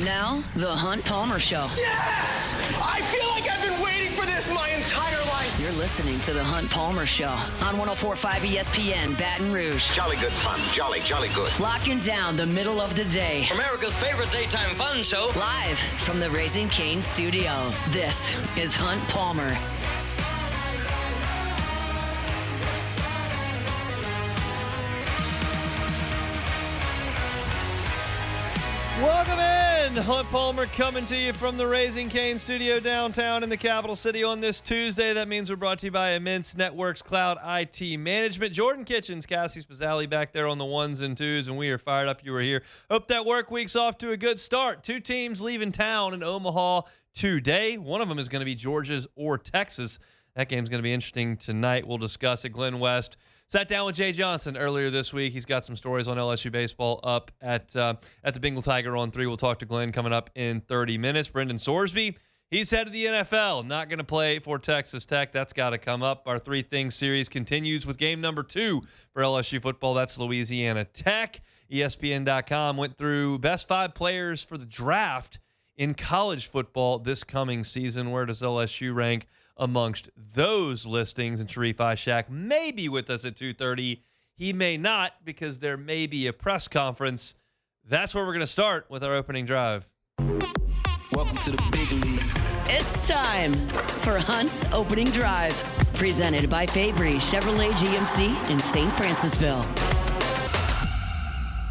Now, the Hunt Palmer Show. Yes! I feel like I've been waiting for this my entire life. You're listening to the Hunt Palmer Show on 104.5 ESPN Baton Rouge. Jolly good fun. Jolly good. Locking down the middle of the day. America's favorite daytime fun show. Live from the Raising Cane's studio. This is Hunt Palmer. Welcome in! Hunt Palmer coming to you from the Raising Cane studio downtown in the capital city on this Tuesday. That means we're brought to you by Immense Networks Cloud IT Management. Jordan Kitchens, Cassie Spazzali back there on the ones and twos, and we are fired up you were here. Hope that work week's off to a good start. Two teams leaving town in Omaha today. One of them is going to be Georgia's or Texas. That game's going to be interesting tonight. We'll discuss it. Glen West sat down with Jay Johnson earlier this week. He's got some stories on LSU baseball up at the Bengal Tiger on 3. We'll talk to Glenn coming up in 30 minutes. Brendan Sorsby, he's headed to the NFL. Not going to play for Texas Tech. That's got to come up. Our Three Things series continues with game number 2 for LSU football. That's Louisiana Tech. ESPN.com went through best 5 players for the draft in college football this coming season. Where does LSU rank amongst those listings? And Sharif Ishaq may be with us at 2:30. He may not, because there may be a press conference. That's where we're going to start with our opening drive. Welcome to the big league. It's time for Hunt's Opening Drive. Presented by Fabry Chevrolet GMC in St. Francisville.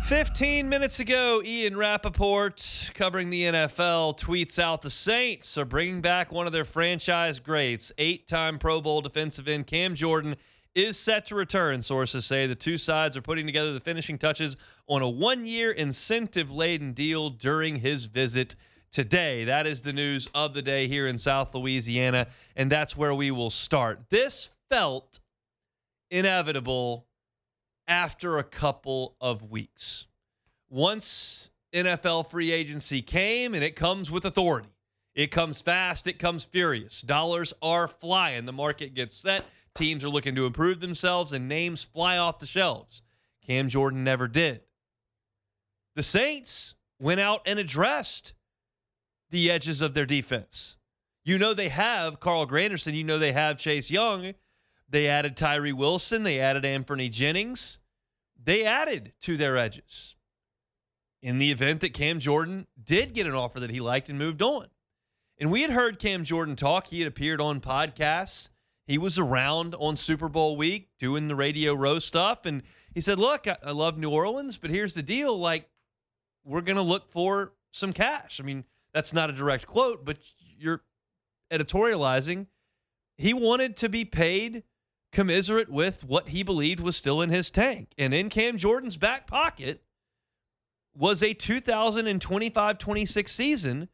15 minutes ago, Ian Rappaport, covering the NFL, tweets out the Saints are bringing back one of their franchise greats. 8-time Pro Bowl defensive end Cam Jordan is set to return. Sources say the two sides are putting together the finishing touches on a 1-year incentive-laden deal during his visit today. That is the news of the day here in South Louisiana, and that's where we will start. This felt inevitable after a couple of weeks. Once NFL free agency came, and it comes with authority. It comes fast, it comes furious. Dollars are flying. The market gets set. Teams are looking to improve themselves, and names fly off the shelves. Cam Jordan never did. The Saints went out and addressed the edges of their defense. You know they have Carl Granderson. You know they have Chase Young. They added Tyree Wilson. They added Anthony Jennings. They added to their edges in the event that Cam Jordan did get an offer that he liked and moved on. And we had heard Cam Jordan talk. He had appeared on podcasts. He was around on Super Bowl week doing the Radio Row stuff. And he said, look, I love New Orleans, but here's the deal. Like, we're going to look for some cash. I mean, that's not a direct quote, but you're editorializing. He wanted to be paid commiserate with what he believed was still in his tank. And in Cam Jordan's back pocket was a 2025-26 season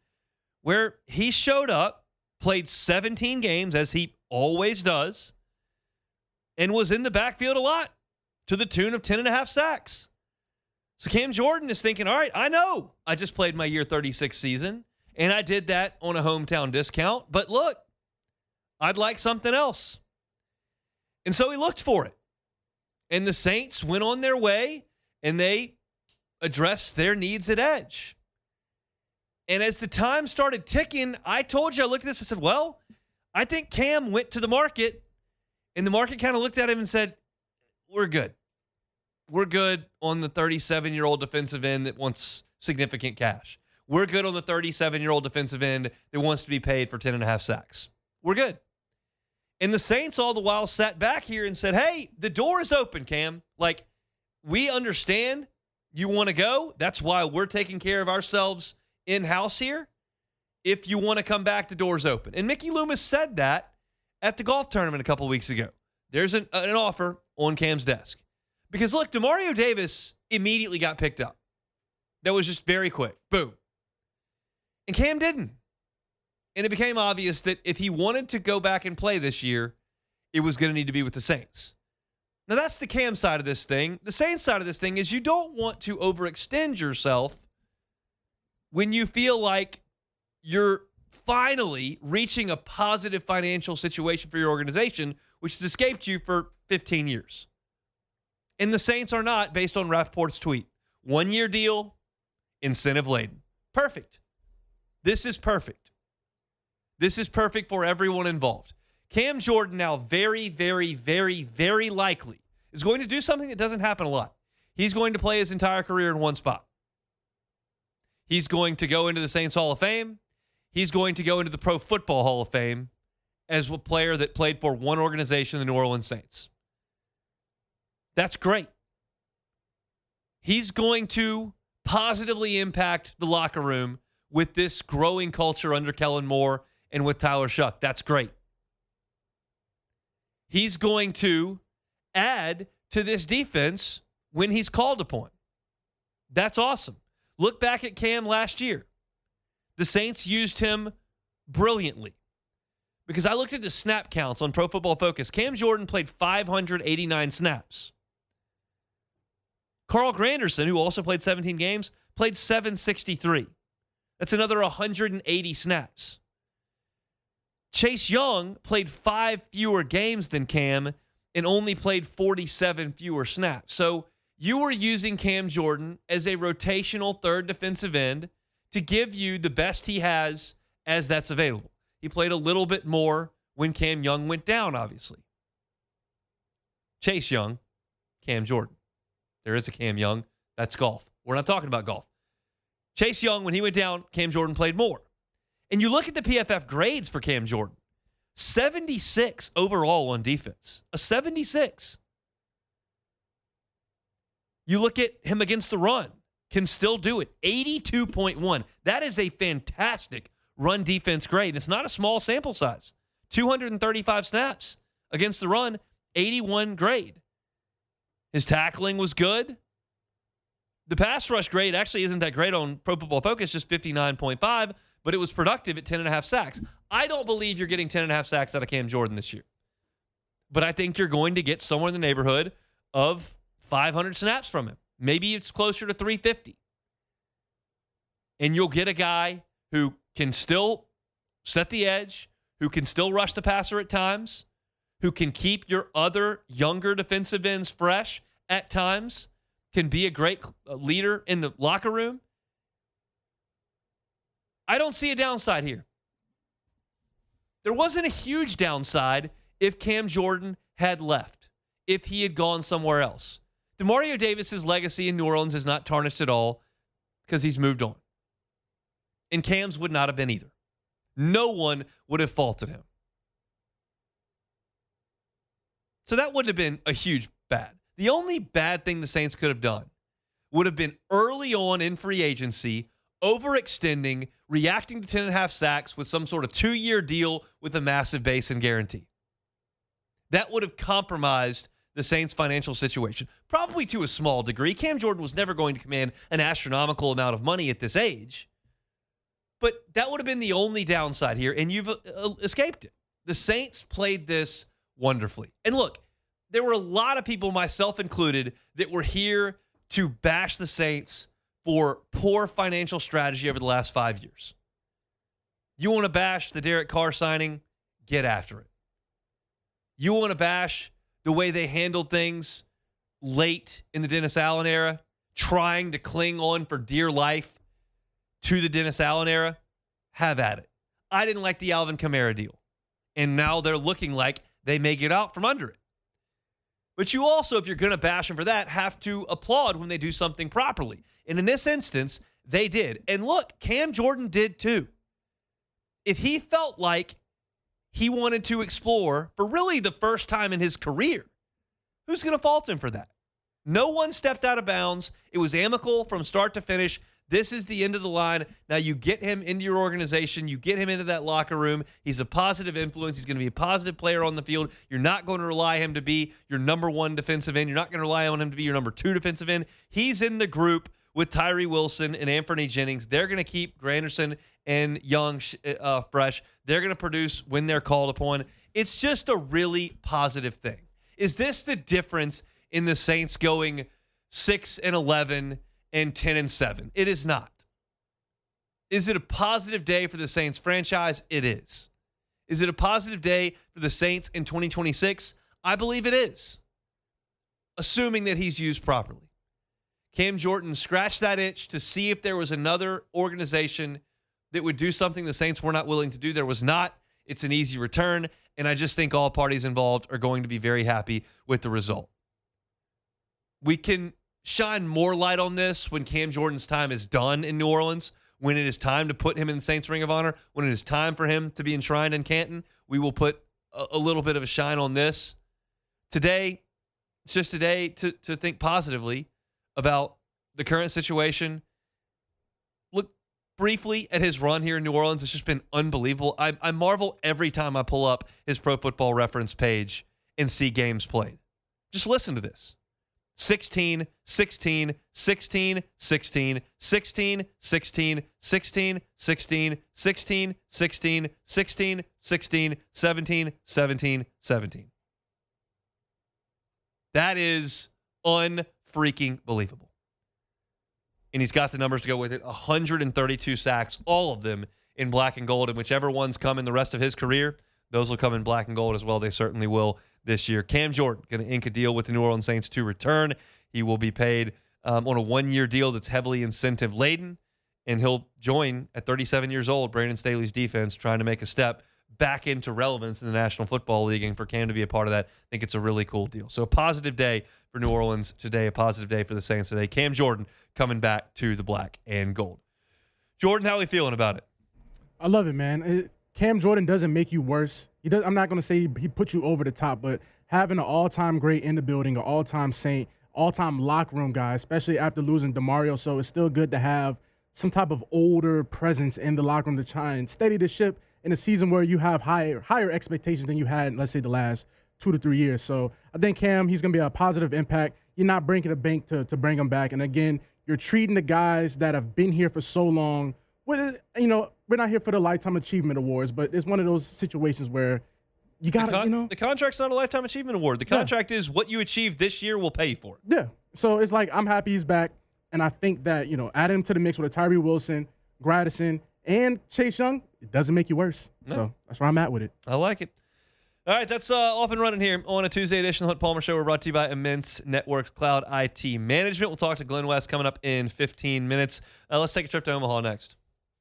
where he showed up, played 17 games, as he always does, and was in the backfield a lot, to the tune of 10.5 sacks. So Cam Jordan is thinking, all right, I know I just played my year 36 season, and I did that on a hometown discount, but look, I'd like something else. And so he looked for it. And the Saints went on their way, and they addressed their needs at edge. And as the time started ticking, I told you, I looked at this and said, well, I think Cam went to the market, and the market kind of looked at him and said, we're good. We're good on the 37-year-old defensive end that wants significant cash. We're good on the 37-year-old defensive end that wants to be paid for 10.5 sacks. We're good. And the Saints all the while sat back here and said, hey, the door is open, Cam. Like, we understand you want to go. That's why we're taking care of ourselves in-house here. If you want to come back, the door's open. And Mickey Loomis said that at the golf tournament a couple weeks ago. There's an offer on Cam's desk. Because, look, DeMario Davis immediately got picked up. That was just very quick. Boom. And Cam didn't. And it became obvious that if he wanted to go back and play this year, it was going to need to be with the Saints. Now, that's the Cam side of this thing. The Saints side of this thing is you don't want to overextend yourself when you feel like you're finally reaching a positive financial situation for your organization, which has escaped you for 15 years. And the Saints are not, based on Rappaport's tweet. 1-year deal, incentive laden. Perfect. This is perfect. This is perfect for everyone involved. Cam Jordan now very, very, very, very likely is going to do something that doesn't happen a lot. He's going to play his entire career in one spot. He's going to go into the Saints Hall of Fame. He's going to go into the Pro Football Hall of Fame as a player that played for one organization, the New Orleans Saints. That's great. He's going to positively impact the locker room with this growing culture under Kellen Moore and with Tyler Shuck. That's great. He's going to add to this defense when he's called upon. That's awesome. Look back at Cam last year. The Saints used him brilliantly. Because I looked at the snap counts on Pro Football Focus. Cam Jordan played 589 snaps. Carl Granderson, who also played 17 games, played 763. That's another 180 snaps. Chase Young played 5 fewer games than Cam and only played 47 fewer snaps. So you were using Cam Jordan as a rotational third defensive end to give you the best he has as that's available. He played a little bit more when Cam Young went down, obviously. Chase Young, Cam Jordan. There is a Cam Young. That's golf. We're not talking about golf. Chase Young, when he went down, Cam Jordan played more. And you look at the PFF grades for Cam Jordan. 76 overall on defense. A 76. You look at him against the run. Can still do it. 82.1. That is a fantastic run defense grade. And it's not a small sample size. 235 snaps against the run. 81 grade. His tackling was good. The pass rush grade actually isn't that great on Pro Football Focus, just 59.5, but it was productive at 10.5 sacks. I don't believe you're getting 10.5 sacks out of Cam Jordan this year. But I think you're going to get somewhere in the neighborhood of 500 snaps from him. Maybe it's closer to 350. And you'll get a guy who can still set the edge, who can still rush the passer at times, who can keep your other younger defensive ends fresh at times, can be a great leader in the locker room. I don't see a downside here. There wasn't a huge downside if Cam Jordan had left, if he had gone somewhere else. DeMario Davis's legacy in New Orleans is not tarnished at all because he's moved on. And Cam's would not have been either. No one would have faulted him. So that wouldn't have been a huge bad. The only bad thing the Saints could have done would have been early on in free agency, overextending, reacting to 10.5 sacks with some sort of 2-year deal with a massive base and guarantee. That would have compromised the Saints' financial situation, probably to a small degree. Cam Jordan was never going to command an astronomical amount of money at this age, but that would have been the only downside here, and you've escaped it. The Saints played this wonderfully. And look, there were a lot of people, myself included, that were here to bash the Saints for poor financial strategy over the last 5 years. You want to bash the Derek Carr signing? Get after it. You want to bash the way they handled things late in the Dennis Allen era, trying to cling on for dear life to the Dennis Allen era? Have at it. I didn't like the Alvin Kamara deal. And now they're looking like they may get out from under it. But you also, if you're going to bash them for that, have to applaud when they do something properly. And in this instance, they did. And look, Cam Jordan did too. If he felt like he wanted to explore for really the first time in his career, who's going to fault him for that? No one stepped out of bounds. It was amicable from start to finish. This is the end of the line. Now you get him into your organization. You get him into that locker room. He's a positive influence. He's going to be a positive player on the field. You're not going to rely on him to be your number 1 defensive end. You're not going to rely on him to be your number 2 defensive end. He's in the group with Tyree Wilson and Anthony Jennings. They're going to keep Granderson and Young fresh. They're going to produce when they're called upon. It's just a really positive thing. Is this the difference in the Saints going 6-11 and 10-7? It is not. Is it a positive day for the Saints franchise? It is. Is it a positive day for the Saints in 2026? I believe it is. Assuming that he's used properly. Cam Jordan scratched that itch to see if there was another organization that would do something the Saints were not willing to do. There was not. It's an easy return, and I just think all parties involved are going to be very happy with the result. We can shine more light on this when Cam Jordan's time is done in New Orleans, when it is time to put him in the Saints Ring of Honor, when it is time for him to be enshrined in Canton. We will put a little bit of a shine on this. Today, it's just a day to think positively about the current situation. Look briefly at his run here in New Orleans. It's just been unbelievable. I marvel every time I pull up his Pro Football Reference page and see games played. Just listen to this. 16, 16, 16, 16, 16, 16, 16, 16, 16, 16, 16, 16, 17, 17, 17. That is unfreaking believable. And he's got the numbers to go with it. 132 sacks, all of them in black and gold. And whichever ones come in the rest of his career, those will come in black and gold as well. They certainly will this year. Cam Jordan going to ink a deal with the New Orleans Saints to return. He will be paid on a one-year deal that's heavily incentive-laden, and he'll join at 37 years old Brandon Staley's defense, trying to make a step back into relevance in the National Football League. And for Cam to be a part of that, I think it's a really cool deal. So a positive day for New Orleans today, a positive day for the Saints today. Cam Jordan coming back to the black and gold. Jordan, how are we feeling about it? I love it, man. Cam Jordan doesn't make you worse. I'm not going to say he put you over the top, but having an all-time great in the building, an all-time Saint, all-time locker room guy, especially after losing DeMario, so it's still good to have some type of older presence in the locker room to try and steady the ship in a season where you have higher expectations than you had, let's say, the last 2 to 3 years. So I think Cam, he's going to be a positive impact. You're not breaking the bank to bring him back. And again, you're treating the guys that have been here for so long with, we're not here for the Lifetime Achievement Awards, but it's one of those situations where you got to, The contract's not a Lifetime Achievement Award. The contract is what you achieve this year will pay for it. Yeah. So it's like, I'm happy he's back. And I think that, add him to the mix with a Tyree Wilson, Gradison, and Chase Young, it doesn't make you worse. No. So that's where I'm at with it. I like it. All right, that's off and running here on a Tuesday edition of the Hunt Palmer Show. We're brought to you by Immense Networks Cloud IT Management. We'll talk to Glen West coming up in 15 minutes. Let's take a trip to Omaha next.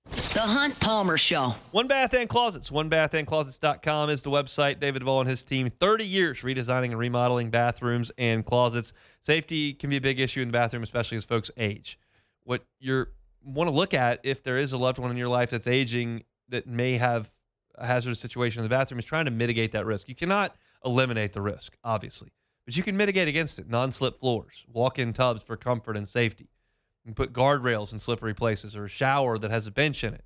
The Hunt Palmer Show. One Bath and Closets. OneBathAndClosets.com is the website. David Duvall and his team, 30 years redesigning and remodeling bathrooms and closets. Safety can be a big issue in the bathroom, especially as folks age. What you want to look at if there is a loved one in your life that's aging that may have a hazardous situation in the bathroom is trying to mitigate that risk. You cannot eliminate the risk, obviously, but you can mitigate against it. Non-slip floors, walk-in tubs for comfort and safety. You can put guardrails in slippery places or a shower that has a bench in it.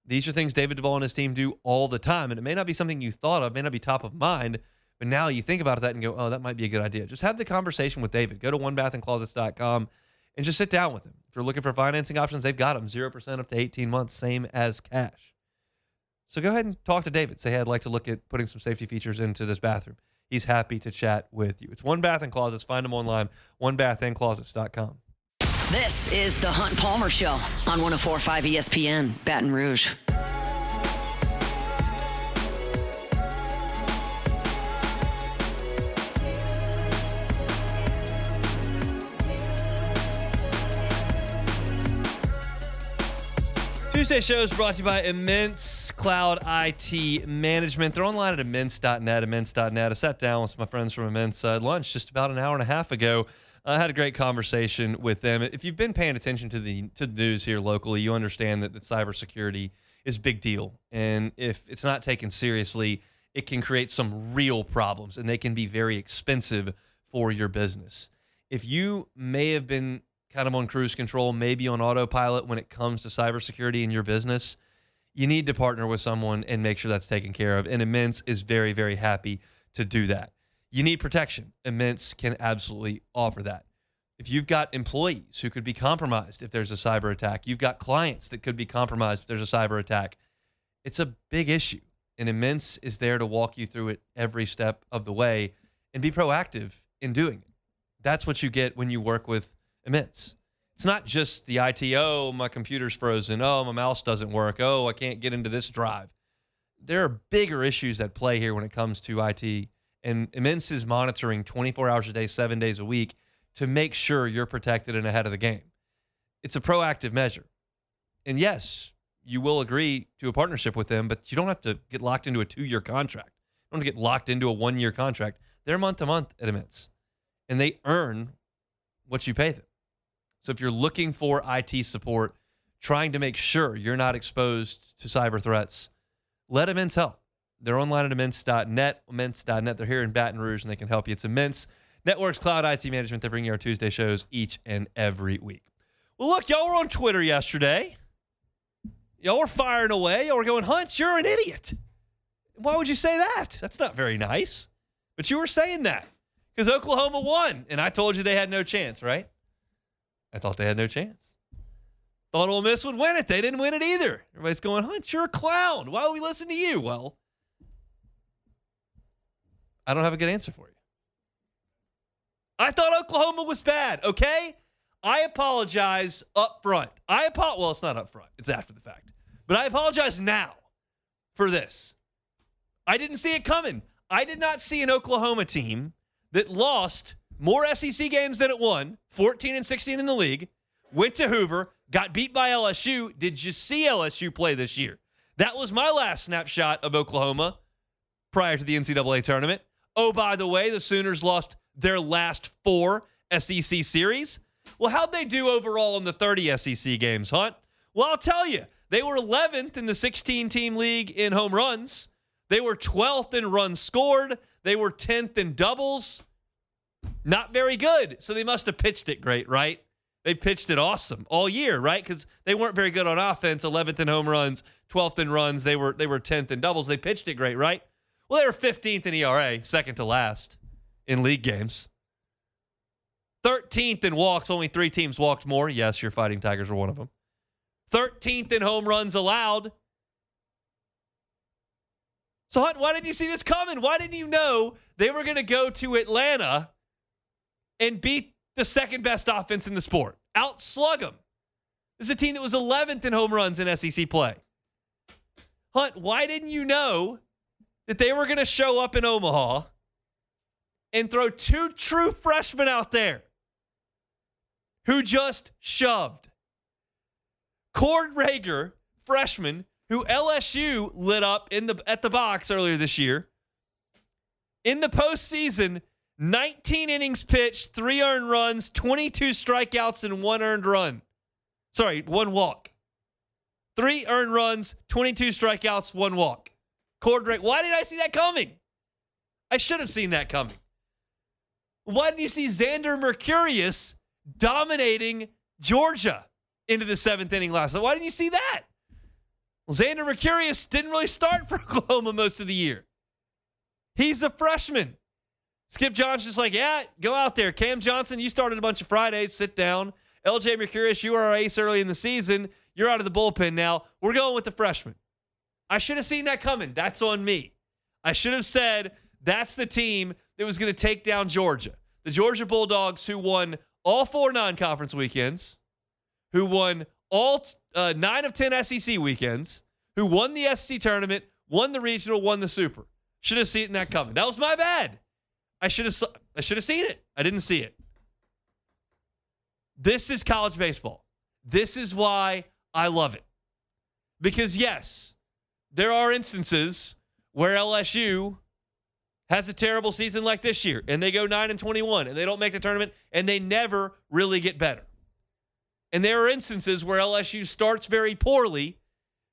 These are things David Duvall and his team do all the time, and it may not be something you thought of, may not be top of mind, but now you think about that and go, oh, that might be a good idea. Just have the conversation with David. Go to onebathandclosets.com and just sit down with him. If you're looking for financing options, they've got them. 0% up to 18 months, same as cash. So go ahead and talk to David. Say, hey, I'd like to look at putting some safety features into this bathroom. He's happy to chat with you. It's One Bath and Closets. Find them online, onebathandclosets.com. This is the Hunt Palmer Show on 104.5 ESPN, Baton Rouge. Tuesday show is brought to you by Immense Cloud IT Management. They're online at immense.net, immense.net. I sat down with my friends from Immense at lunch just about an hour and a half ago. I had a great conversation with them. If you've been paying attention to the news here locally, you understand that cybersecurity is a big deal. And if it's not taken seriously, it can create some real problems, and they can be very expensive for your business. If you may have been kind of on cruise control, maybe on autopilot when it comes to cybersecurity in your business, you need to partner with someone and make sure that's taken care of. And Immense is very, very happy to do that. You need protection. Immense can absolutely offer that. If you've got employees who could be compromised if there's a cyber attack, you've got clients that could be compromised if there's a cyber attack, it's a big issue. And Immense is there to walk you through it every step of the way and be proactive in doing it. That's what you get when you work with Immense. It's not just the IT, oh, my computer's frozen, oh, my mouse doesn't work, oh, I can't get into this drive. There are bigger issues at play here when it comes to IT, and Immense is monitoring 24 hours a day, 7 days a week to make sure you're protected and ahead of the game. It's a proactive measure. And yes, you will agree to a partnership with them, but you don't have to get locked into a 2-year contract. You don't have to get locked into a 1-year contract. They're month-to-month at Immense, and they earn what you pay them. So if you're looking for IT support, trying to make sure you're not exposed to cyber threats, let Immense help. They're online at immense.net, immense.net. They're here in Baton Rouge, and they can help you. It's Immense Networks Cloud IT Management. They bring you our Tuesday shows each and every week. Well, look, y'all were on Twitter yesterday. Y'all were firing away. Y'all were going, Hunt, you're an idiot. Why would you say that? That's not very nice. But you were saying that because Oklahoma won, and I told you they had no chance, right? I thought they had no chance. Thought Ole Miss would win it. They didn't win it either. Everybody's going, Hunt, you're a clown. Why would we listen to you? Well, I don't have a good answer for you. I thought Oklahoma was bad, okay? I apologize up front. Well, it's not up front. It's after the fact. But I apologize now for this. I didn't see it coming. I did not see an Oklahoma team that lost more SEC games than it won, 14 and 16 in the league, went to Hoover, got beat by LSU. Did you see LSU play this year? That was my last snapshot of Oklahoma prior to the NCAA tournament. Oh, by the way, the Sooners lost their last 4 SEC series. Well, how'd they do overall in the 30 SEC games, Hunt? Well, I'll tell you. They were 11th in the 16-team league in home runs. They were 12th in runs scored. They were 10th in doubles. Not very good. So they must have pitched it great, right? They pitched it awesome all year, right? Because they weren't very good on offense. 11th in home runs, 12th in runs. They were 10th in doubles. They pitched it great, right? Well, they were 15th in ERA, second to last in league games. 13th in walks. Only 3 teams walked more. Yes, your Fighting Tigers were one of them. 13th in home runs allowed. So, Hunt, why didn't you see this coming? Why didn't you know they were going to go to Atlanta and beat the second best offense in the sport? Outslug them. This is a team that was 11th in home runs in SEC play. Hunt, why didn't you know that they were going to show up in Omaha and throw 2 true freshmen out there who just shoved? Cord Rager, freshman, who LSU lit up at the box earlier this year. In the postseason, 19 innings pitched, 3 earned runs, 22 strikeouts, and 1 earned run. 1 walk. 3 earned runs, 22 strikeouts, 1 walk. Cord Rager. Why did I see that coming? I should have seen that coming. Why didn't you see Xander Mercurius dominating Georgia into the 7th inning last night? Why didn't you see that? Well, Xander Mercurius didn't really start for Oklahoma most of the year. He's a freshman. Skip Johnson's like, yeah, go out there. Cam Johnson, you started a bunch of Fridays. Sit down. LJ Mercurius, you were our ace early in the season. You're out of the bullpen now. We're going with the freshman. I should have seen that coming. That's on me. I should have said that's the team that was going to take down Georgia. The Georgia Bulldogs, who won all 4 non-conference weekends, who won all 9 of 10 SEC weekends, who won the SEC tournament, won the regional, won the super. Should have seen that coming. That was my bad. I should have seen it. I didn't see it. This is college baseball. This is why I love it. Because yes, there are instances where LSU has a terrible season like this year, and they go 9-21, and they don't make the tournament, and they never really get better. And there are instances where LSU starts very poorly,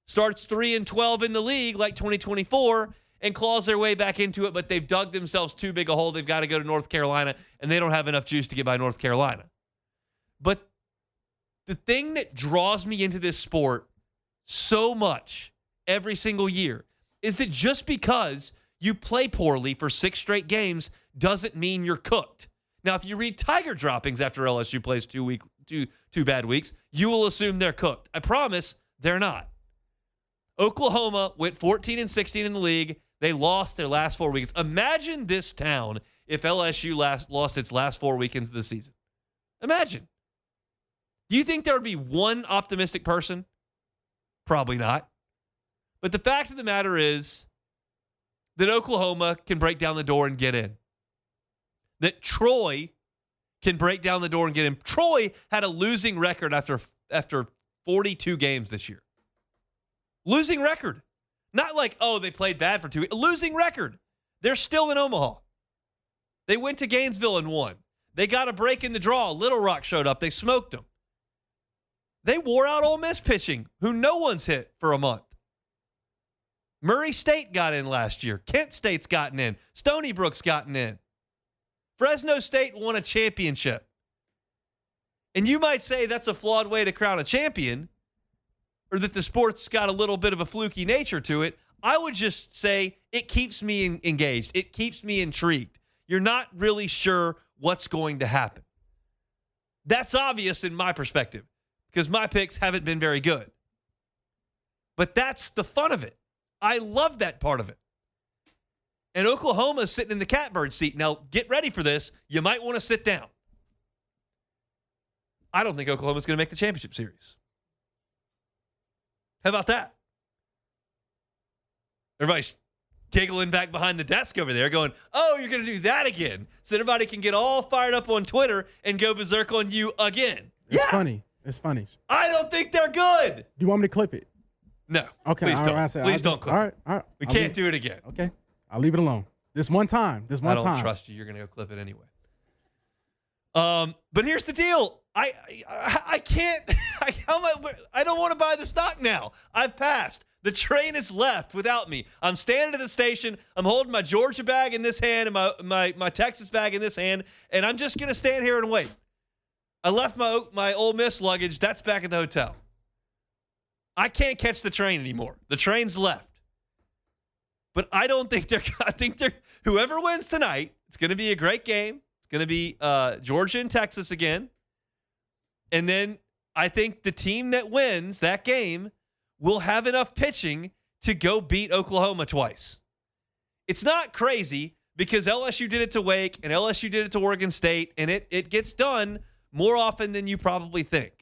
starts 3-12 in the league like 2024, and claws their way back into it, but they've dug themselves too big a hole. They've got to go to North Carolina, and they don't have enough juice to get by North Carolina. But the thing that draws me into this sport so much every single year is that just because you play poorly for 6 straight games doesn't mean you're cooked. Now, if you read Tiger droppings after LSU plays 2 bad weeks, you will assume they're cooked. I promise they're not. Oklahoma went 14-16 in the league. They lost their last 4 weekends. Imagine this town if LSU lost its last 4 weekends of the season. Imagine. Do you think there would be one optimistic person? Probably not. But the fact of the matter is that Oklahoma can break down the door and get in. That Troy can break down the door and get him. Troy had a losing record after 42 games this year. Losing record. Not like, oh, they played bad for 2 weeks. Losing record. They're still in Omaha. They went to Gainesville and won. They got a break in the draw. Little Rock showed up. They smoked them. They wore out Ole Miss pitching, who no one's hit for a month. Murray State got in last year. Kent State's gotten in. Stony Brook's gotten in. Fresno State won a championship. And you might say that's a flawed way to crown a champion, or that the sport's got a little bit of a fluky nature to it. I would just say it keeps me engaged. It keeps me intrigued. You're not really sure what's going to happen. That's obvious in my perspective because my picks haven't been very good. But that's the fun of it. I love that part of it. And Oklahoma's sitting in the catbird seat. Now, get ready for this. You might want to sit down. I don't think Oklahoma's going to make the championship series. How about that? Everybody's giggling back behind the desk over there going, oh, you're going to do that again. So everybody can get all fired up on Twitter and go berserk on you again. It's funny. It's funny. I don't think they're good. Do you want me to clip it? No. Okay. Please don't. Please don't clip all it. All right. We can't do it again. Okay. I'll leave it alone. This one time. I don't trust you. You're going to go clip it anyway. But here's the deal. I can't. I don't want to buy the stock now. I've passed. The train has left without me. I'm standing at the station. I'm holding my Georgia bag in this hand and my Texas bag in this hand, and I'm just going to stand here and wait. I left my Ole Miss luggage. That's back at the hotel. I can't catch the train anymore. The train's left. But I don't think they're whoever wins tonight, it's going to be a great game. It's going to be Georgia and Texas again. And then I think the team that wins that game will have enough pitching to go beat Oklahoma twice. It's not crazy because LSU did it to Wake and LSU did it to Oregon State, and it gets done more often than you probably think.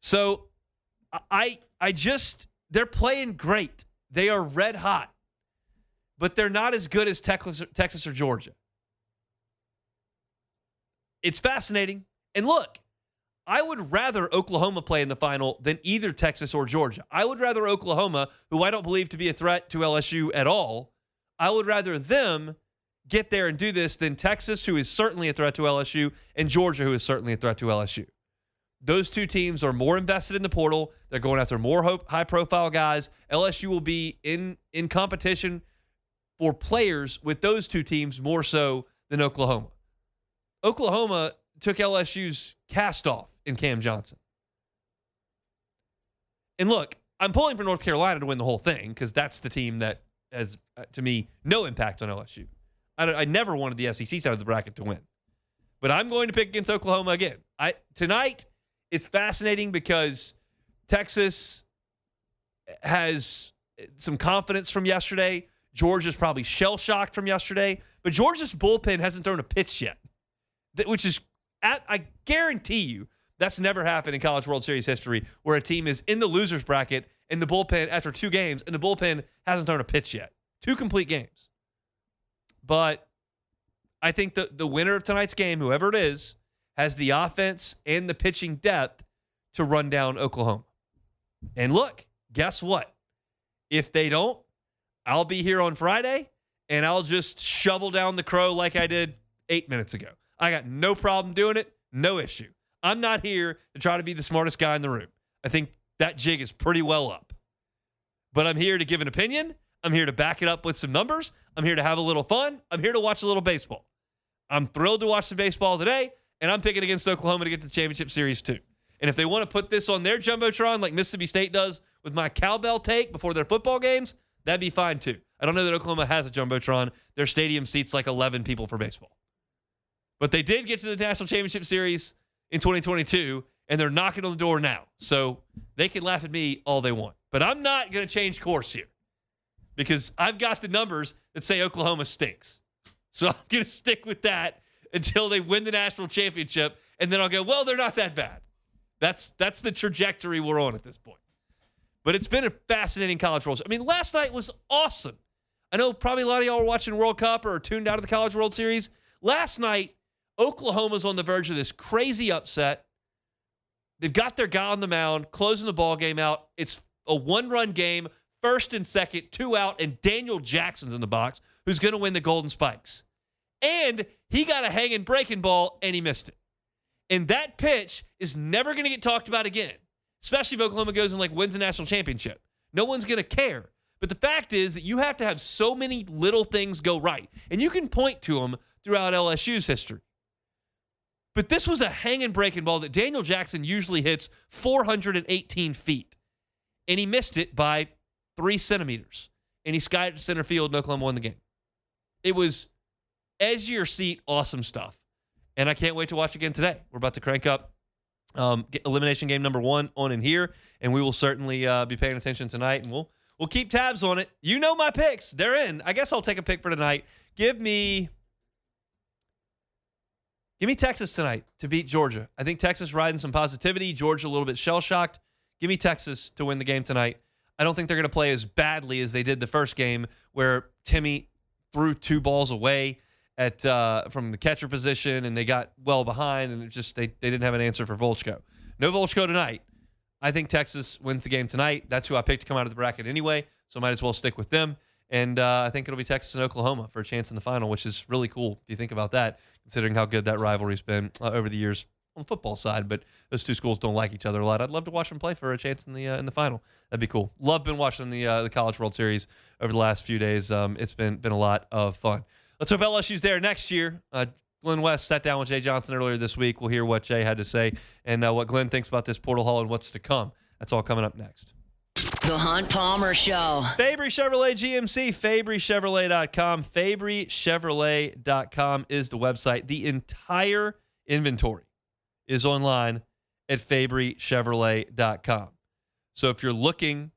So they're playing great. They are red hot, but they're not as good as Texas or Georgia. It's fascinating. And look, I would rather Oklahoma play in the final than either Texas or Georgia. I would rather Oklahoma, who I don't believe to be a threat to LSU at all, I would rather them get there and do this than Texas, who is certainly a threat to LSU, and Georgia, who is certainly a threat to LSU. Those two teams are more invested in the portal. They're going after more high-profile guys. LSU will be in competition for players with those two teams more so than Oklahoma. Oklahoma took LSU's cast off in Cam Johnson. And look, I'm pulling for North Carolina to win the whole thing because that's the team that has, to me, no impact on LSU. I never wanted the SEC side of the bracket to win. But I'm going to pick against Oklahoma again. Tonight, it's fascinating because Texas has some confidence from yesterday. Georgia's probably shell-shocked from yesterday. But Georgia's bullpen hasn't thrown a pitch yet, which is, I guarantee you, that's never happened in College World Series history where a team is in the loser's bracket in the bullpen after 2 games, and the bullpen hasn't thrown a pitch yet. 2 complete games. But I think the winner of tonight's game, whoever it is, has the offense and the pitching depth to run down Oklahoma. And look, guess what? If they don't, I'll be here on Friday, and I'll just shovel down the crow like I did 8 minutes ago. I got no problem doing it, no issue. I'm not here to try to be the smartest guy in the room. I think that jig is pretty well up. But I'm here to give an opinion. I'm here to back it up with some numbers. I'm here to have a little fun. I'm here to watch a little baseball. I'm thrilled to watch the baseball today, and I'm picking against Oklahoma to get to the championship series too. And if they want to put this on their Jumbotron like Mississippi State does with my cowbell take before their football games, that'd be fine too. I don't know that Oklahoma has a Jumbotron. Their stadium seats like 11 people for baseball. But they did get to the National Championship Series in 2022, and they're knocking on the door now. So they can laugh at me all they want. But I'm not going to change course here because I've got the numbers that say Oklahoma stinks. So I'm going to stick with that until they win the national championship, and then I'll go, well, they're not that bad. That's the trajectory we're on at this point. But it's been a fascinating College World Series. I mean, last night was awesome. I know probably a lot of y'all were watching World Cup or tuned out of the College World Series. Last night, Oklahoma's on the verge of this crazy upset. They've got their guy on the mound, closing the ball game out. It's a one-run game, first and second, 2 out, and Daniel Jackson's in the box, who's going to win the Golden Spikes. And he got a hanging breaking ball, and he missed it. And that pitch is never going to get talked about again, especially if Oklahoma goes and wins the national championship. No one's going to care. But the fact is that you have to have so many little things go right. And you can point to them throughout LSU's history. But this was a hanging breaking ball that Daniel Jackson usually hits 418 feet. And he missed it by 3 centimeters. And he skied it to center field, and Oklahoma won the game. It was edge of your seat, awesome stuff. And I can't wait to watch again today. We're about to crank up elimination game number 1 on in here, and we will certainly be paying attention tonight, and we'll keep tabs on it. You know my picks. They're in. I guess I'll take a pick for tonight. Give me Texas tonight to beat Georgia. I think Texas riding some positivity. Georgia a little bit shell-shocked. Give me Texas to win the game tonight. I don't think they're going to play as badly as they did the first game where Timmy threw 2 balls away from the catcher position, and they got well behind, and it just they didn't have an answer for Volchko. No Volchko tonight. I think Texas wins the game tonight. That's who I picked to come out of the bracket anyway, so I might as well stick with them. And I think it'll be Texas and Oklahoma for a chance in the final, which is really cool if you think about that, considering how good that rivalry's been over the years on the football side. But those two schools don't like each other a lot. I'd love to watch them play for a chance in the final. That'd be cool. Been watching the College World Series over the last few days. It's been a lot of fun. Let's hope LSU's there next year. Glen West sat down with Jay Johnson earlier this week. We'll hear what Jay had to say and what Glen thinks about this portal haul and what's to come. That's all coming up next. The Hunt Palmer Show. Fabry Chevrolet GMC, FabryChevrolet.com. FabryChevrolet.com is the website. The entire inventory is online at FabryChevrolet.com. So if you're looking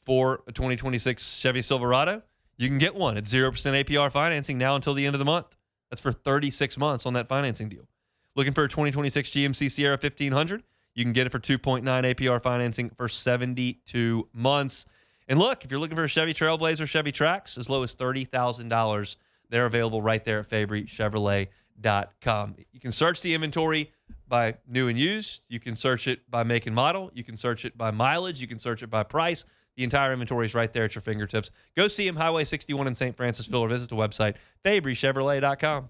for a 2026 Chevy Silverado, you can get one at 0% APR financing now until the end of the month. That's for 36 months on that financing deal. Looking for a 2026 GMC Sierra 1500? You can get it for 2.9 APR financing for 72 months. And look, if you're looking for a Chevy Trailblazer, Chevy Trax, as low as $30,000, they're available right there at FabryChevrolet.com. You can search the inventory by new and used. You can search it by make and model. You can search it by mileage. You can search it by price. The entire inventory is right there at your fingertips. Go see them, Highway 61 in St. Francisville, or visit the website, FabryChevrolet.com.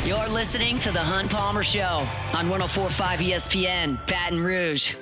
You're listening to The Hunt Palmer Show on 104.5 ESPN, Baton Rouge.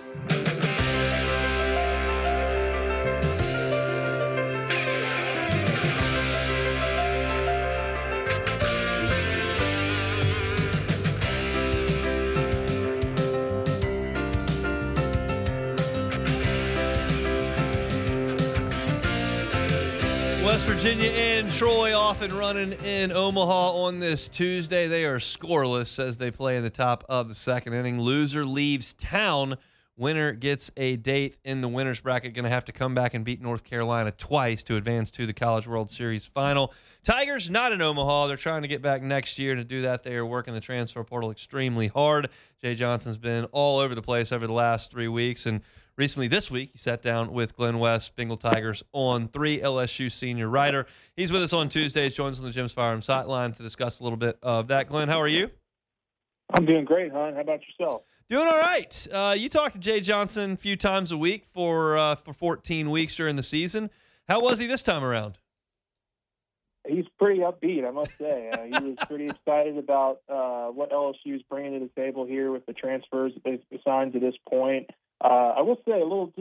West Virginia and Troy off and running in Omaha on this Tuesday. They are scoreless as they play in the top of the second inning. Loser leaves town. Winner gets a date in the winner's bracket. Going to have to come back and beat North Carolina twice to advance to the College World Series final. Tigers not in Omaha. They're trying to get back next year. To do that, they are working the transfer portal extremely hard. Jay Johnson's been all over the place over the last 3 weeks, and recently this week, he sat down with Glen West, Bengal Tigers on 3, LSU senior writer. He's with us on Tuesdays, joins on the Jim's Firearms Hotline to discuss a little bit of that. Glen, how are you? I'm doing great, hon. How about yourself? Doing all right. You talk to Jay Johnson a few times a week for 14 weeks during the season. How was he this time around? He's pretty upbeat, I must say. He was pretty excited about what LSU is bringing to the table here with the transfers that they've signed to this point. I will say a little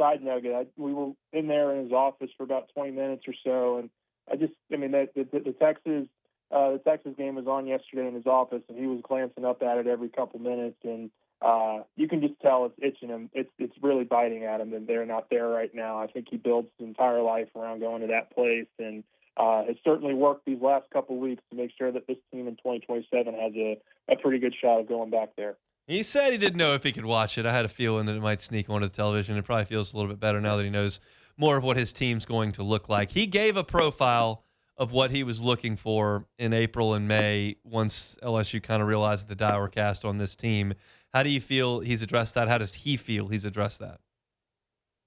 side nugget. We were in there in his office for about 20 minutes or so, and the Texas game was on yesterday in his office, and he was glancing up at it every couple minutes, and you can just tell it's itching him. It's really biting at him that they're not there right now. I think he builds his entire life around going to that place, and has certainly worked these last couple weeks to make sure that this team in 2027 has a pretty good shot of going back there. He said he didn't know if he could watch it. I had a feeling that it might sneak onto the television. It probably feels a little bit better now that he knows more of what his team's going to look like. He gave a profile of what he was looking for in April and May once LSU kind of realized the die were cast on this team. How do you feel he's addressed that? How does he feel he's addressed that?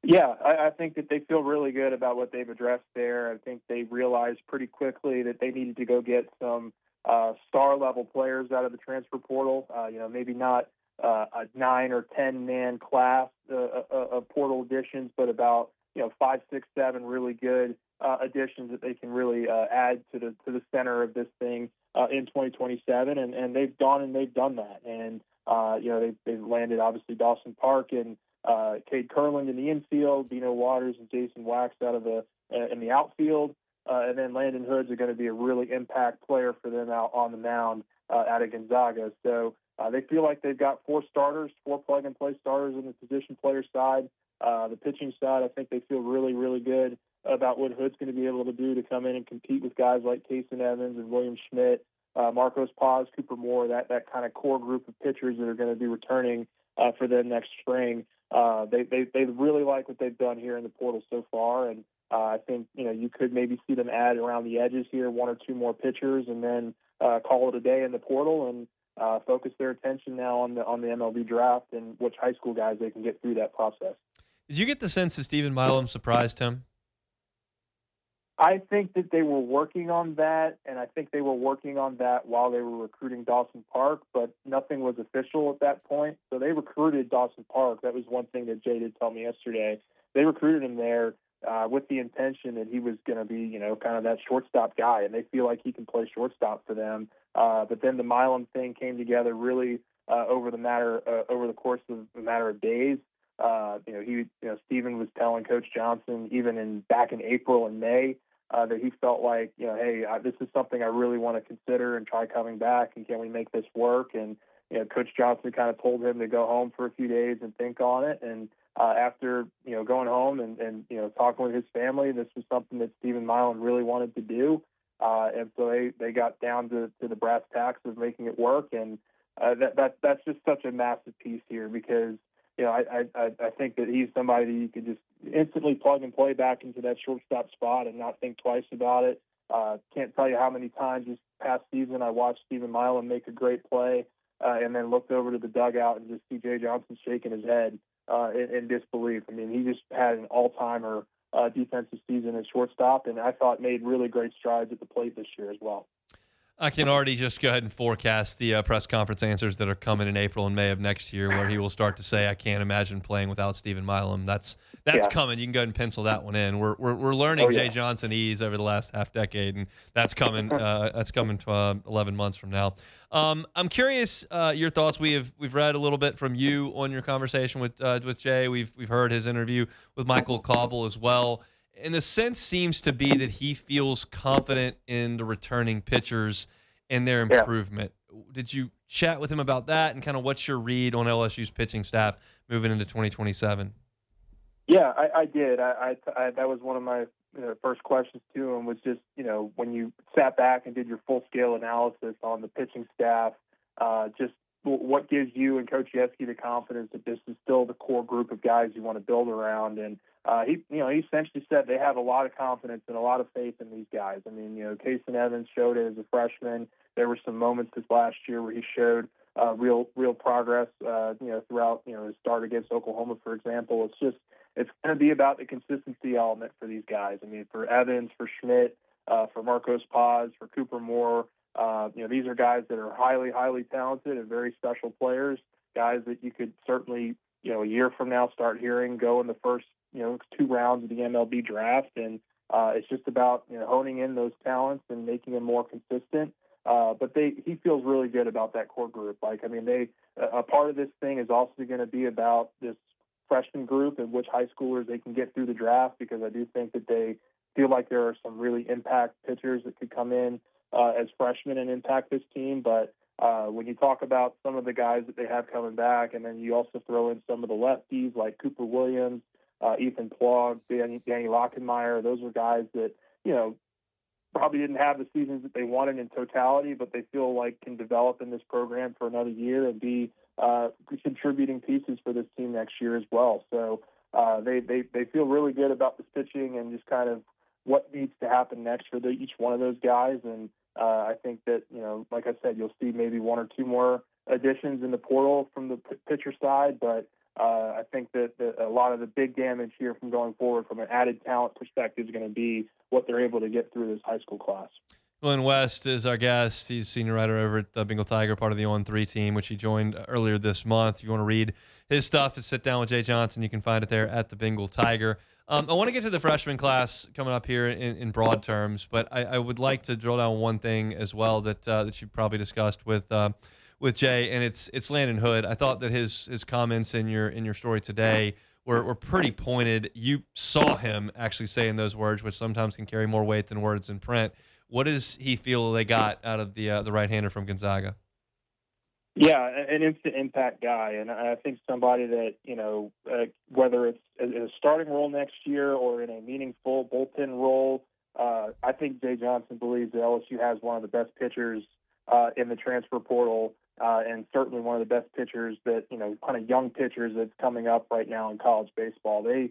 Yeah, I think that they feel really good about what they've addressed there. I think they realized pretty quickly that they needed to go get some star-level players out of the transfer portal. Maybe not a 9 or 10-man class of portal additions, but about 5, 6, 7 really good additions that they can really add to the center of this thing in 2027, and they've gone and they've done that. And they've landed obviously Dawson Park and Cade Kurland in the infield, Dino Waters and Jason Wax out of in the outfield, and then Landon Hoods are going to be a really impact player for them out on the mound out of Gonzaga. So they feel like they've got 4 plug-and-play starters on the position player side. The pitching side, I think they feel really, really good about what Hood's going to be able to do to come in and compete with guys like Kason Evans and William Schmidt, Marcos Paz, Cooper Moore, that kind of core group of pitchers that are going to be returning for them next spring. They really like what they've done here in the portal so far, and I think you could maybe see them add around the edges here 1 or 2 more pitchers, and then call it a day in the portal and focus their attention now on the MLB draft and which high school guys they can get through that process. Did you get the sense that Stephen Milam surprised him? I think that they were working on that, and I think they were working on that while they were recruiting Dawson Park, but nothing was official at that point. So they recruited Dawson Park. That was one thing that Jay did tell me yesterday. They recruited him there with the intention that he was going to be, kind of that shortstop guy, and they feel like he can play shortstop for them. But then the Milam thing came together really over the course of a matter of days. Stephen was telling Coach Johnson even back in April and May that he felt like, hey, this is something I really want to consider and try coming back, and can we make this work? And Coach Johnson kind of told him to go home for a few days and think on it. And after going home and talking with his family, this was something that Stephen Milam really wanted to do. And so they got down to the brass tacks of making it work, and that's just such a massive piece here because I think that he's somebody that you could just instantly plug and play back into that shortstop spot and not think twice about it. Can't tell you how many times this past season I watched Stephen Milam make a great play and then looked over to the dugout and just see Jay Johnson shaking his head in disbelief. I mean, he just had an all-timer defensive season at shortstop, and I thought made really great strides at the plate this year as well. I can already just go ahead and forecast the press conference answers that are coming in April and May of next year, where he will start to say, "I can't imagine playing without Stephen Milam." That's coming. You can go ahead and pencil that one in. We're learning Jay Johnson-ese over the last half decade, and that's coming. That's coming to 11 months from now. I'm curious your thoughts. We've read a little bit from you on your conversation with Jay. We've heard his interview with Michael Cauble as well. And the sense seems to be that he feels confident in the returning pitchers and their improvement. Yeah. Did you chat with him about that, and kind of what's your read on LSU's pitching staff moving into 2027? Yeah, I did. I that was one of my first questions to him was just, when you sat back and did your full-scale analysis on the pitching staff, just what gives you and Coach Yeskie the confidence that this is still the core group of guys you want to build around? And he essentially said they have a lot of confidence and a lot of faith in these guys. I mean, Kason Evans showed it as a freshman. There were some moments this last year where he showed real progress, throughout, his start against Oklahoma, for example. It's going to be about the consistency element for these guys. I mean, for Evans, for Schmidt, for Marcos Paz, for Cooper Moore, these are guys that are highly, highly talented and very special players, guys that you could certainly, a year from now start hearing go in the first, 2 rounds of the MLB draft. And it's just about, honing in those talents and making them more consistent. But he feels really good about that core group. A part of this thing is also going to be about this freshman group and which high schoolers they can get through the draft, because I do think that they feel like there are some really impact pitchers that could come in as freshmen and impact this team. But when you talk about some of the guys that they have coming back, and then you also throw in some of the lefties like Cooper Williams, Ethan Plog, Danny Lockenmeyer, those are guys that, probably didn't have the seasons that they wanted in totality, but they feel like can develop in this program for another year and be contributing pieces for this team next year as well. So they feel really good about this pitching and just kind of what needs to happen next for each one of those guys. And I think that, like I said, you'll see maybe 1 or 2 more additions in the portal from the pitcher side, but I think that a lot of the big damage here from going forward from an added talent perspective is going to be what they're able to get through this high school class. Glen West is our guest. He's senior writer over at the Bengal Tiger, part of the On3 team, which he joined earlier this month. If you want to read his stuff and sit down with Jay Johnson, you can find it there at the Bengal Tiger. I want to get to the freshman class coming up here in broad terms, but I would like to drill down one thing as well that you probably discussed with Jay, and it's Landon Hood. I thought that his comments in your story today were pretty pointed. You saw him actually saying those words, which sometimes can carry more weight than words in print. What does he feel they got out of the right-hander from Gonzaga? Yeah, an instant impact guy, and I think somebody that, whether it's in a starting role next year or in a meaningful bullpen role, I think Jay Johnson believes that LSU has one of the best pitchers in the transfer portal, and certainly one of the best pitchers that, kind of young pitchers that's coming up right now in college baseball. They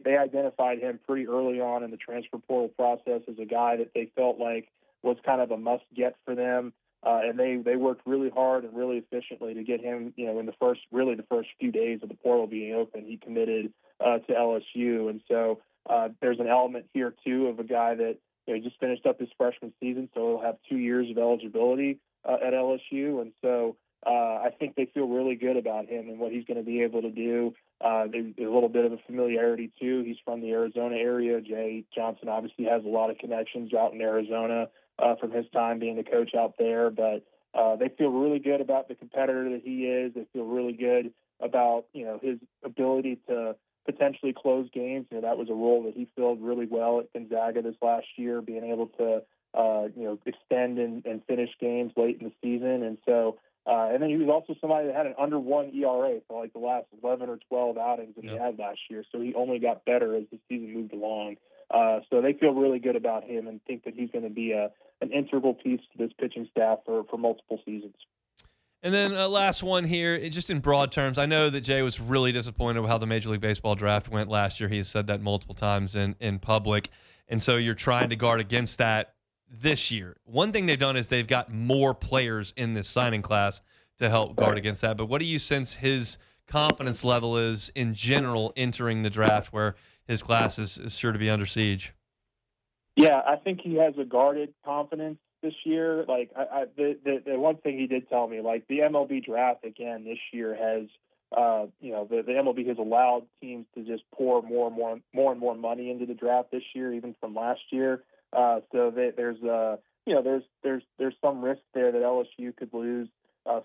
identified him pretty early on in the transfer portal process as a guy that they felt like was kind of a must-get for them. And they worked really hard and really efficiently to get him, in the first few days of the portal being open, he committed to LSU. And so there's an element here, too, of a guy that just finished up his freshman season, so he'll have 2 years of eligibility at LSU. And so I think they feel really good about him and what he's going to be able to do. There's a little bit of a familiarity, too. He's from the Arizona area. Jay Johnson obviously has a lot of connections out in Arizona from his time being the coach out there. But they feel really good about the competitor that he is. They feel really good about, his ability to potentially close games. That was a role that he filled really well at Gonzaga this last year, being able to, extend and finish games late in the season. And so, and then he was also somebody that had an under 1 ERA for like the last 11 or 12 outings that he had last year. So he only got better as the season moved along. So they feel really good about him and think that he's going to be an integral piece to this pitching staff for multiple seasons. And then last one here, just in broad terms, I know that Jay was really disappointed with how the Major League Baseball draft went last year. He has said that multiple times in public. And so you're trying to guard against that this year. One thing they've done is they've got more players in this signing class to help guard against that. But what do you sense his confidence level is in general entering the draft, where his class is sure to be under siege? Yeah, I think he has a guarded confidence this year. Like the one thing he did tell me, like the MLB draft again this year has, the MLB has allowed teams to just pour more and more money into the draft this year, even from last year. So there's some risk there that LSU could lose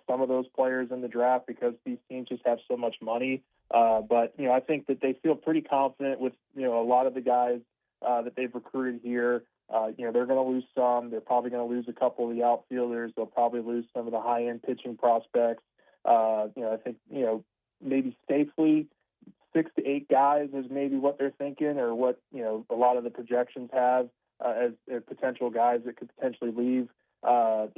some of those players in the draft because these teams just have so much money. But I think that they feel pretty confident with a lot of the guys that they've recruited here. They're going to lose some. They're probably going to lose a couple of the outfielders. They'll probably lose some of the high-end pitching prospects. I think maybe safely 6 to 8 guys is maybe what they're thinking, or what a lot of the projections have as potential guys that could potentially leave, or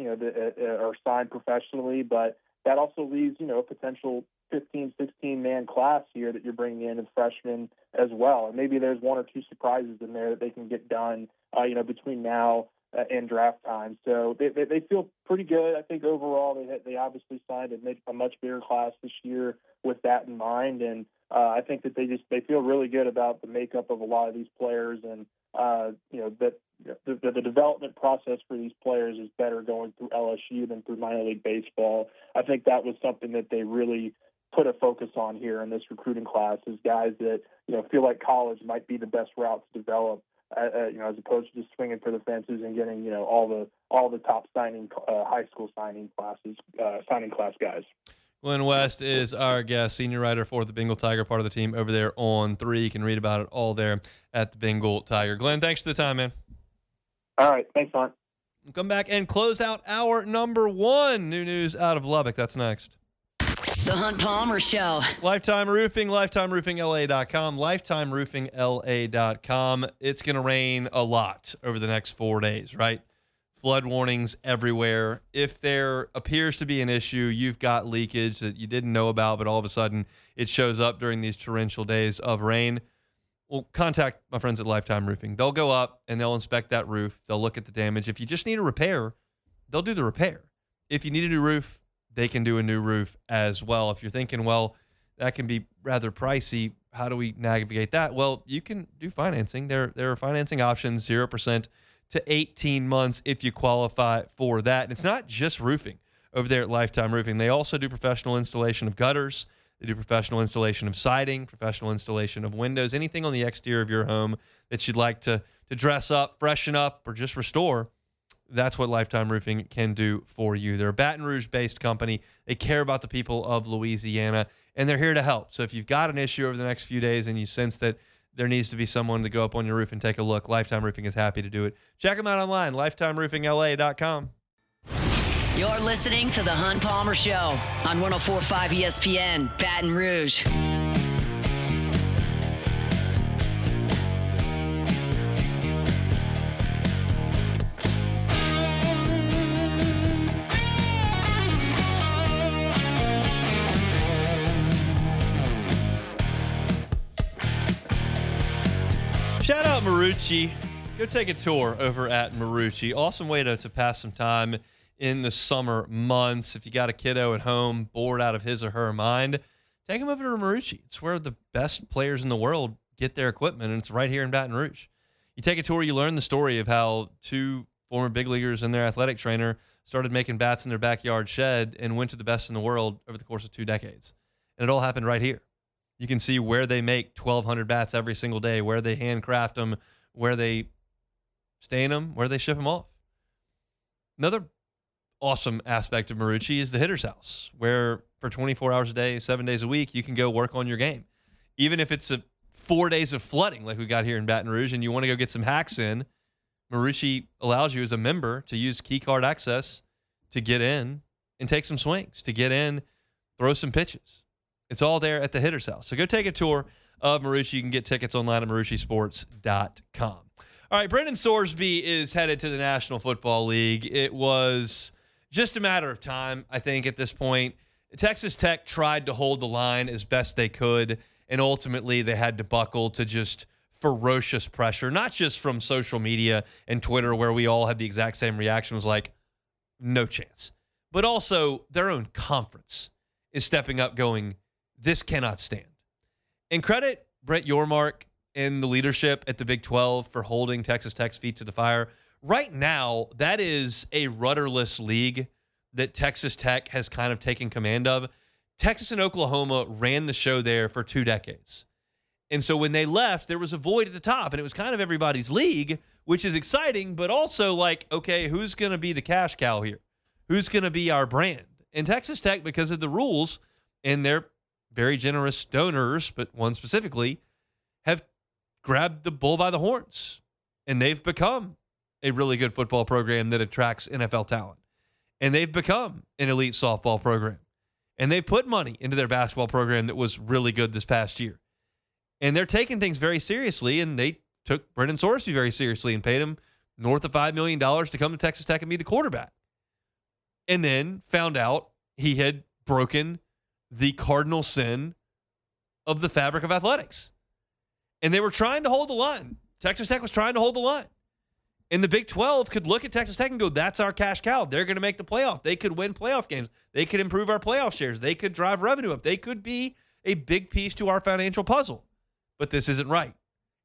sign professionally. But that also leaves a potential 15, 16-man class here that you're bringing in as freshmen as well. And maybe there's 1 or 2 surprises in there that they can get done, between now and draft time. So they feel pretty good. I think overall they obviously signed a much bigger class this year with that in mind. And I think that they feel really good about the makeup of a lot of these players, and that the development process for these players is better going through LSU than through minor league baseball. I think that was something that they really put a focus on here in this recruiting class, is guys that feel like college might be the best route to develop, as opposed to just swinging for the fences and getting all the top high school signing class guys. Glen West is our guest, senior writer for the Bengal Tiger, part of the team over there on 3. You can read about it all there at the Bengal Tiger. Glen, thanks for the time, man. All right. Thanks, Hunt. We'll come back and close out our number 1. New news out of Lubbock. That's next. The Hunt Palmer Show. Lifetime Roofing, lifetimeroofingla.com, lifetimeroofingla.com. It's going to rain a lot over the next 4 days, right? Flood warnings everywhere. If there appears to be an issue, you've got leakage that you didn't know about, but all of a sudden it shows up during these torrential days of rain, well, contact my friends at Lifetime Roofing. They'll go up and they'll inspect that roof. They'll look at the damage. If you just need a repair, they'll do the repair. If you need a new roof, they can do a new roof as well. If you're thinking, well, that can be rather pricey, how do we navigate that? Well, you can do financing. There are financing options, 0% to 18 months if you qualify for that. And it's not just roofing over there at Lifetime Roofing. They also do professional installation of gutters. They do professional installation of siding, professional installation of windows, anything on the exterior of your home that you'd like to dress up, freshen up, or just restore. That's what Lifetime Roofing can do for you. They're a Baton Rouge-based company. They care about the people of Louisiana, and they're here to help. So if you've got an issue over the next few days and you sense that there needs to be someone to go up on your roof and take a look, Lifetime Roofing is happy to do it. Check them out online, lifetimeroofingla.com. You're listening to The Hunt Palmer Show on 104.5 ESPN, Baton Rouge. Shout out Marucci. Go take a tour over at Marucci. Awesome way to pass some time in the summer months. If you got a kiddo at home bored out of his or her mind, take him over to Marucci. It's where the best players in the world get their equipment, and it's right here in Baton Rouge. You take a tour, you learn the story of how two former big leaguers and their athletic trainer started making bats in their backyard shed and went to the best in the world over the course of 2 decades. And it all happened right here. You can see where they make 1,200 bats every single day, where they handcraft them, where they stain them, where they ship them off. Another awesome aspect of Marucci is the hitter's house, where for 24 hours a day, 7 days a week, you can go work on your game. Even if it's 4 days of flooding like we got here in Baton Rouge and you want to go get some hacks in, Marucci allows you as a member to use key card access to get in and take some swings, to get in, throw some pitches. It's all there at the hitter's house. So go take a tour of Marucci. You can get tickets online at maruccisports.com. All right, Brendan Sorsby is headed to the National Football League. It was just a matter of time, I think, at this point. Texas Tech tried to hold the line as best they could, and ultimately they had to buckle to just ferocious pressure, not just from social media and Twitter, where we all had the exact same reaction, was like, no chance. But also their own conference is stepping up going, this cannot stand. And credit Brett Yormark and the leadership at the Big 12 for holding Texas Tech's feet to the fire. Right now, that is a rudderless league that Texas Tech has kind of taken command of. Texas and Oklahoma ran the show there for 2 decades. And so when they left, there was a void at the top, and it was kind of everybody's league, which is exciting, but also like, okay, who's going to be the cash cow here? Who's going to be our brand? And Texas Tech, because of the rules and their very generous donors, but one specifically, have grabbed the bull by the horns. And they've become a really good football program that attracts NFL talent. And they've become an elite softball program. And they've put money into their basketball program that was really good this past year. And they're taking things very seriously, and they took Brendan Sorsby very seriously and paid him north of $5 million to come to Texas Tech and be the quarterback. And then found out he had broken the cardinal sin of the fabric of athletics. And they were trying to hold the line. Texas Tech was trying to hold the line. And the Big 12 could look at Texas Tech and go, that's our cash cow. They're going to make the playoff. They could win playoff games. They could improve our playoff shares. They could drive revenue up. They could be a big piece to our financial puzzle. But this isn't right.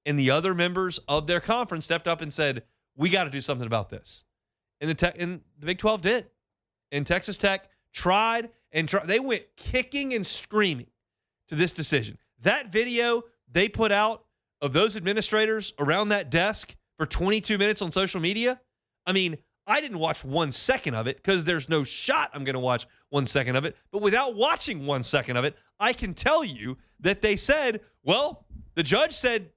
And the other members of their conference stepped up and said, we got to do something about this. And the Big 12 did. And Texas Tech tried. They went kicking and screaming to this decision. That video they put out of those administrators around that desk for 22 minutes on social media, I mean, I didn't watch 1 second of it because there's no shot I'm going to watch 1 second of it. But without watching 1 second of it, I can tell you that they said, well, the judge said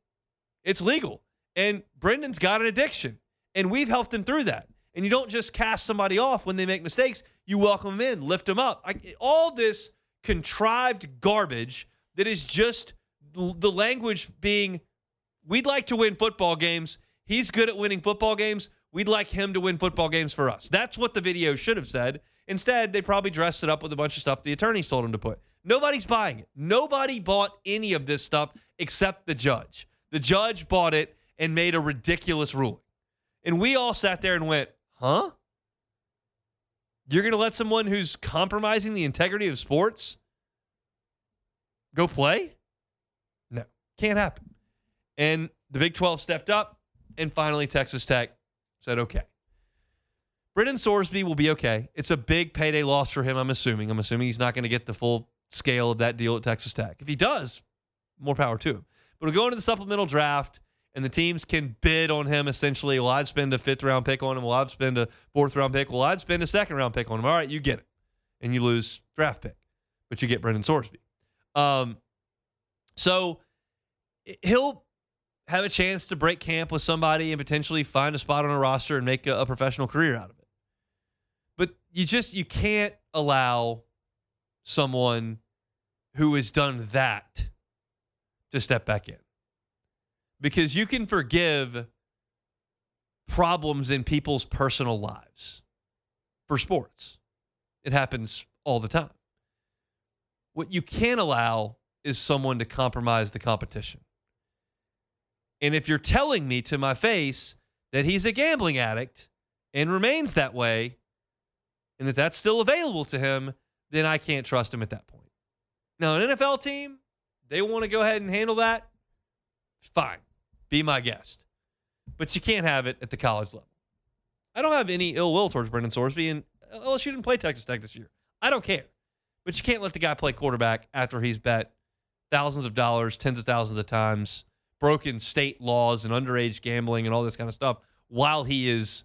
it's legal, and Brendan's got an addiction, and we've helped him through that. And you don't just cast somebody off when they make mistakes. You welcome them in, lift them up. All this contrived garbage that is just the language being, we'd like to win football games. He's good at winning football games. We'd like him to win football games for us. That's what the video should have said. Instead, they probably dressed it up with a bunch of stuff the attorneys told him to put. Nobody's buying it. Nobody bought any of this stuff except the judge. The judge bought it and made a ridiculous ruling. And we all sat there and went, huh? You're going to let someone who's compromising the integrity of sports go play? No, can't happen. And the Big 12 stepped up, and finally Texas Tech Said, okay. Brendan Sorsby will be okay. It's a big payday loss for him, I'm assuming. I'm assuming he's not going to get the full scale of that deal at Texas Tech. If he does, more power to him. But we'll go into the supplemental draft, and the teams can bid on him essentially. Well, I'd spend a 5th-round pick on him. Well, I'd spend a 4th-round pick. Well, I'd spend a 2nd-round pick on him. All right, you get it. And you lose draft pick. But you get Brendan Sorsby. So he'll have a chance to break camp with somebody and potentially find a spot on a roster and make a professional career out of it. But you can't allow someone who has done that to step back in. Because you can forgive problems in people's personal lives for sports. It happens all the time. What you can't allow is someone to compromise the competition. And if you're telling me to my face that he's a gambling addict and remains that way, and that that's still available to him, then I can't trust him at that point. Now, an NFL team, they want to go ahead and handle that. Fine. Be my guest. But you can't have it at the college level. I don't have any ill will towards Brendan Sorsby, and LSU didn't play Texas Tech this year. I don't care. But you can't let the guy play quarterback after he's bet thousands of dollars, tens of thousands of times, broken state laws and underage gambling and all this kind of stuff while he is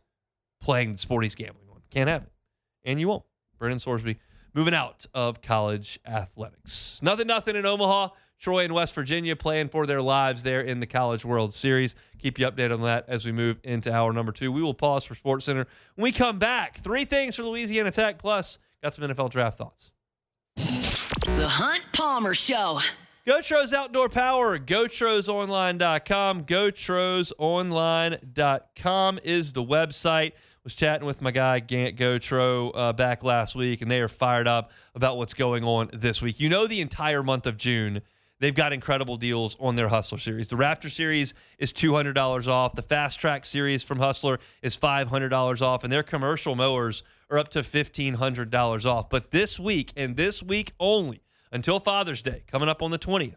playing the sport he's gambling on. Can't have it. And you won't. Brendan Sorsby moving out of college athletics. Nothing in Omaha. Troy and West Virginia playing for their lives there in the College World Series. Keep you updated on that as we move into hour number 2. We will pause for SportsCenter. When we come back, 3 things for Louisiana Tech, plus got some NFL draft thoughts. The Hunt Palmer Show. GoTro's Outdoor Power, GoTrosOnline.com. GoTrosOnline.com is the website. Was chatting with my guy Gant Gotro back last week, and they are fired up about what's going on this week. You know, the entire month of June, they've got incredible deals on their Hustler Series. The Raptor Series is $200 off. The Fast Track Series from Hustler is $500 off, and their commercial mowers are up to $1,500 off. But this week, and this week only, until Father's Day, coming up on the 20th,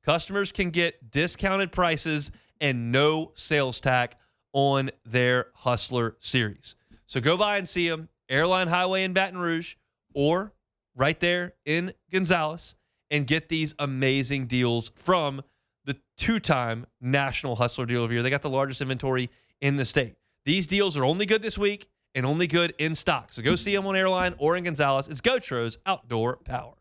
customers can get discounted prices and no sales tax on their Hustler Series. So go by and see them, Airline Highway in Baton Rouge, or right there in Gonzales, and get these amazing deals from the 2-time National Hustler Deal of the Year. They got the largest inventory in the state. These deals are only good this week and only good in stock. So go see them on Airline or in Gonzales. It's GoTro's Outdoor Power.